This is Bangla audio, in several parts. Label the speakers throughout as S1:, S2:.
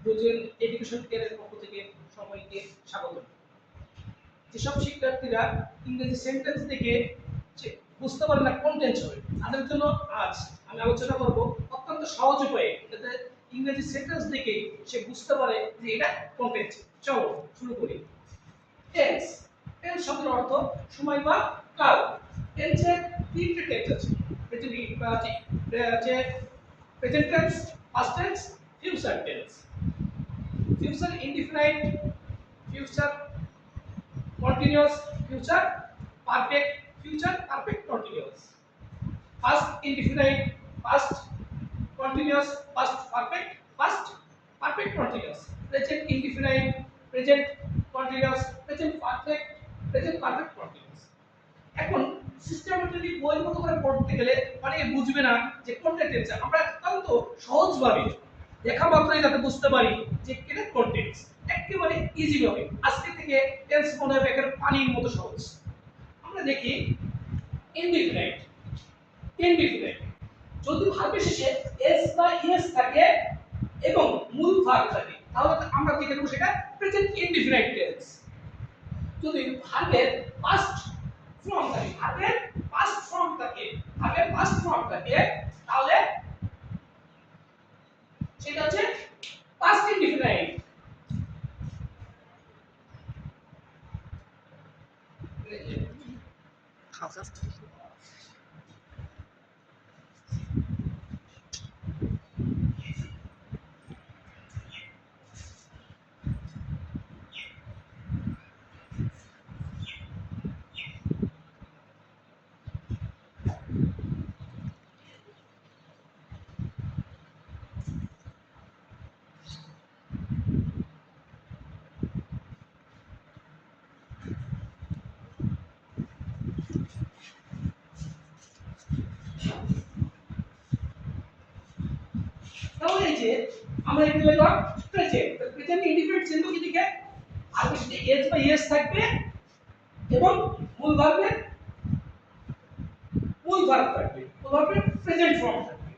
S1: রোজের এডুকেশন কেয়ারের পক্ষ থেকে সবাইকে স্বাগত। যেসব শিক্ষার্থীরা ইংরেজি সেন্টেন্স দেখে বুঝতে পারে না কোন টেন্স হবে, তাদের জন্য আজ আমি আলোচনা করব অত্যন্ত সহজ উপায়ে যাতে ইংরেজি সেন্টেন্স দেখে সে বুঝতে পারে যে এটা কোন টেন্স। চলো শুরু করি। টেন্স, টেন্স শব্দের অর্থ সময় বা কাল। টেন্সের তিনটে টেন্স আছে, present tense, past tense, future tense. Future indefinite, future continuous, future perfect, future perfect continuous. Past indefinite, past continuous, past perfect, past perfect continuous. Present indefinite, present continuous, present perfect, present perfect continuous. এখন সিস্টেমেটিক্যালি বইয়ের মতো করে পড়তে গেলে অনেকে বুঝবে না যে কোনটা টেন্স। আমরা অত্যন্ত সহজভাবে দেখা মাত্রই যাতে বুঝতে পারি যে এটা কোন টেন্স, একেবারে ইজি ভাবে আজকে থেকে টেন্স মনে হবে একেবারে পানির মতো সহজ। আমরা দেখি ইনডিফিনাইট। ইনডিফিনাইট যদি ভার্বের শেষে এস বা ইএস থাকে এবং মূল ভার্ব থাকে তাহলে আমরা কি করব, সেটা প্রেজেন্ট ইনডিফিনাইট টেন্স। যদি ভার্বের পাস্ট ফর্ম থাকে, ভার্বের পাস্ট ফর্ম থাকে, ভার্বের পাস্ট ফর্ম থাকে তাহলে সেটা হচ্ছে পাস্ট ইনডিফিনাইট। তাহলে এই যে আমরা এখানে লিখলাম প্রেজেন্ট। প্রেজেন্ট ইনডিফিনাইট চিহ্ন কি দিকে আর সাথে এস বা ইএস থাকবে এবং মূল ভার্বের থাকবে, মূল ভার্বের প্রেজেন্ট ফর্ম থাকবে।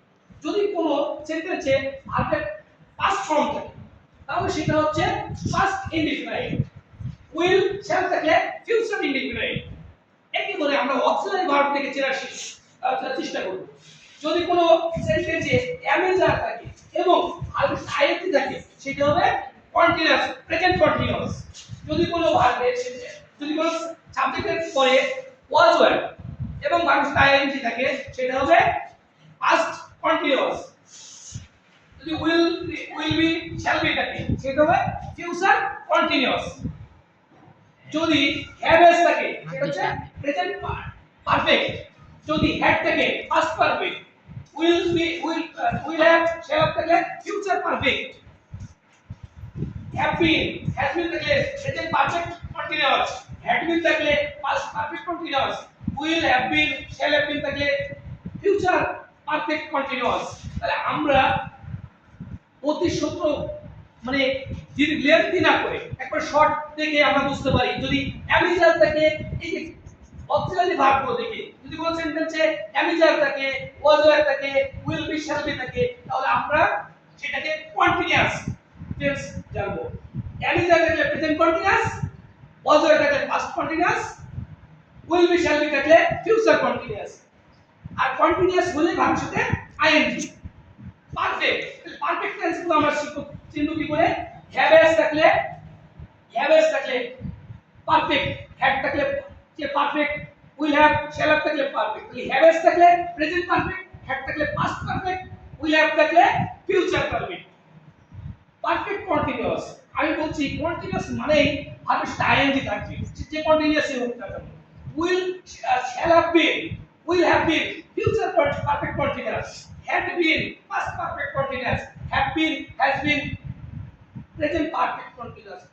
S1: যদি কোনো সেন্টেন্সে ভার্বের পাস্ট ফর্ম থাকে তাহলে সেটা হচ্ছে পাস্ট ইনডিফিনাইট। উইল শ্যাল থাকলে ফিউচার ইনডিফিনাইট। একই করে আমরা অক্সিলারি ভার্ব থেকে চেনার চেষ্টা করব। যদি কোনো সেন্টেন্সে অ্যামেজার থাকে এবং আইএনজি থাকে সেটা হবে কন্টিনিউয়াস, প্রেজেন্ট কন্টিনিউয়াস। যদি কোনো ভার্বের শেষে, যদি কোনো সাবজেক্টের পরে ওয়াজ ওয়্যার এবং ভার্বের আইএনজি থাকে সেটা হবে পাস্ট কন্টিনিউয়াস। যদি উইল বি শ্যাল বি থাকে সেটা হবে ফিউচার কন্টিনিউয়াস। যদি হ্যাভ এস থাকে সেটা হচ্ছে প্রেজেন্ট পারফেক্ট। যদি হ্যাড থাকে past perfect. Will have shall have থাকলে future perfect. Have been, has been থাকলে present perfect continuous. Had been থাকলে past perfect continuous. Will have been, shall have been থাকলে ফিউচার পারফেক্ট কন্টিনিউয়াস। তাহলে আমরা অতি সূত্র মানে লেন্থি না করে একবার শর্ট দেখে আমরা বুঝতে পারি। যদি অ্যামিজার থাকে, এই যে অক্সিলারি ভার্বগুলো দেখে যদি কোন সেন্টেন্সে অ্যামিজার থাকে, ওয়াজ ওয়্যার থাকে, উইল বি শ্যাল বি থাকে তাহলে আমরা সেটাকে কন্টিনিউয়াস টেন্স জানবো। অ্যামিজার থাকলে প্রেজেন্ট কন্টিনিউয়াস, ওয়াজ ওয়্যার থাকলে past continuous, will be shall B থাকলে ফিউচার কন্টিনিউয়াস। আর কন্টিনিউয়াস হলে ভার্বের সাথে আইএনজি। পারফেক্ট, পারফেক্ট টেন্স গুলো আমরা শিখব চিহ্ন কি করে। হ্যাভ থাকলে পারফেক্ট, হ্যাড থাকলে যে perfect, will have shall have থাকলে পারফেক্ট। তাহলে হ্যাভ থাকলে প্রেজেন্ট পারফেক্ট, হ্যাড থাকলে পাস্ট পারফেক্ট, উইল হ্যাভ থাকলে ফিউচার পারফেক্ট। পারফেক্ট কন্টিনিউয়াস, আমি বলছি কন্টিনিউয়াস মানেই ভার্বের সাথে আইএনজি থাকবে, যে কন্টিনিউয়াসই হোক না কেন। Will shall have bin, will have bin future perfect continuous. had been past perfect continuous, have been, has been present perfect continuous।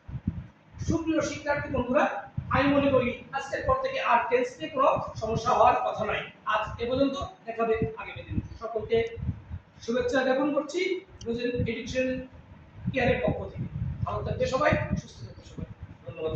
S1: সুপ্রিয় শিক্ষার্থী বন্ধুরা, আমি মনে করি আজকের পর থেকে আর টেন্স নিয়ে কোনো সমস্যা হওয়ার কথা নয়। আজ এ পর্যন্ত, দেখা হবে আগামী দিন। সকলকে শুভেচ্ছা জ্ঞাপন করছি রোজের এডুকেশন কেয়ারের পক্ষ থেকে। ভালো থাকবে সবাই, সুস্থ থাকবে সবাই। ধন্যবাদ।